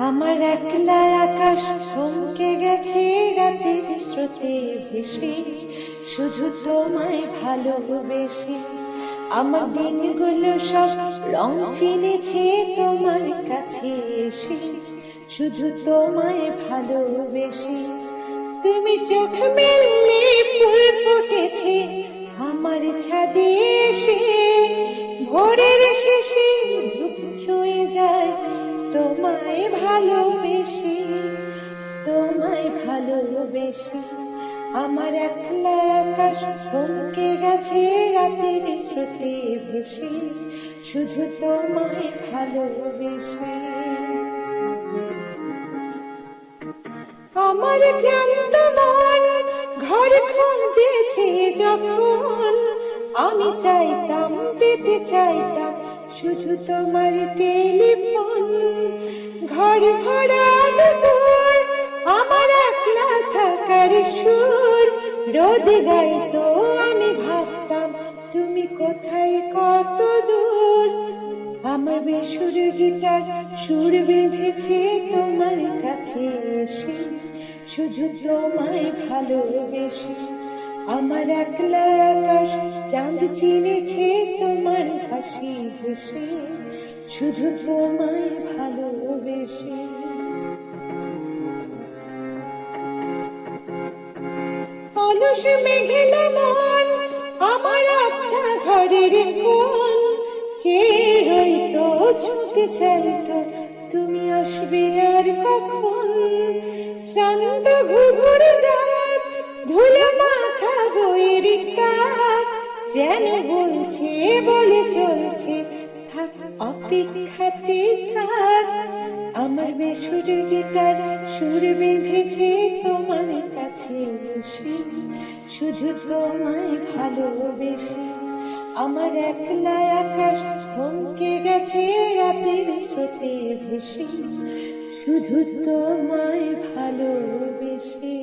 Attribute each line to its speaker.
Speaker 1: আমার একলা আকাশ থমকে গেছে রাতের স্রোতে ভেসে, শুধু তোমায় ভালোবেসে। আমার দিনগুলো সব রং চিনেছে তোমার কাছে এসে, শুধু তোমায় ভালোবেসে। তুমি চোখ মেললে ফুল ফুটেছে আমার ছাদে এসে, ভোরের শেষে ধূপ ছুঁয়ে যায় তোমায় ভালোবেসে, তোমায় ভালোবেসে। আমার একলা আকাশ থমকে গেছে রাতের স্রোতে ভেসে, শুধু তোমায় ভালোবেসে। আমার ক্লান্ত মন ঘর খুঁজেছে যখন, আমি চাইতাম পেতে চাইতাম শুধু তোমার টেলিফোন। ঘর ভরা দুপুর আমার একলা থাকার সুর, রোদ গাইতো আমি ভাবতাম তুমি কোথায় কত দূর। আমার বেসুর গিটার সুর বেঁধেছে তোমার কাছে এসে, শুধু তোমায় ভালোবেসে। আমার একলা আকাশ চাঁদ চিনেছে তোমার হাসি হেসে, শুধু তোমায় ভালোবেসে। অলস মেঘলা মন আমার আচ্ছা ঘরের কোণ, চেয়ে রইতো ছুঁতে চাইতো তুমি আসবে আর কখন। শ্রান্ত ঘুঘুর ডাক ধুলো মাখা বইয়ের তাক, যেন বলছে বলে চলছে থাক অপেক্ষাতে থাক। আমার বেসুর গিটার সুর বেঁধেছে তোমার কাছে এসে, শুধু তোমায় ভালোবেসে। আমার একলা আকাশ থমকে গেছে রাতের স্রোতে ভেসে, শুধু তোমায় ভালোবেসে।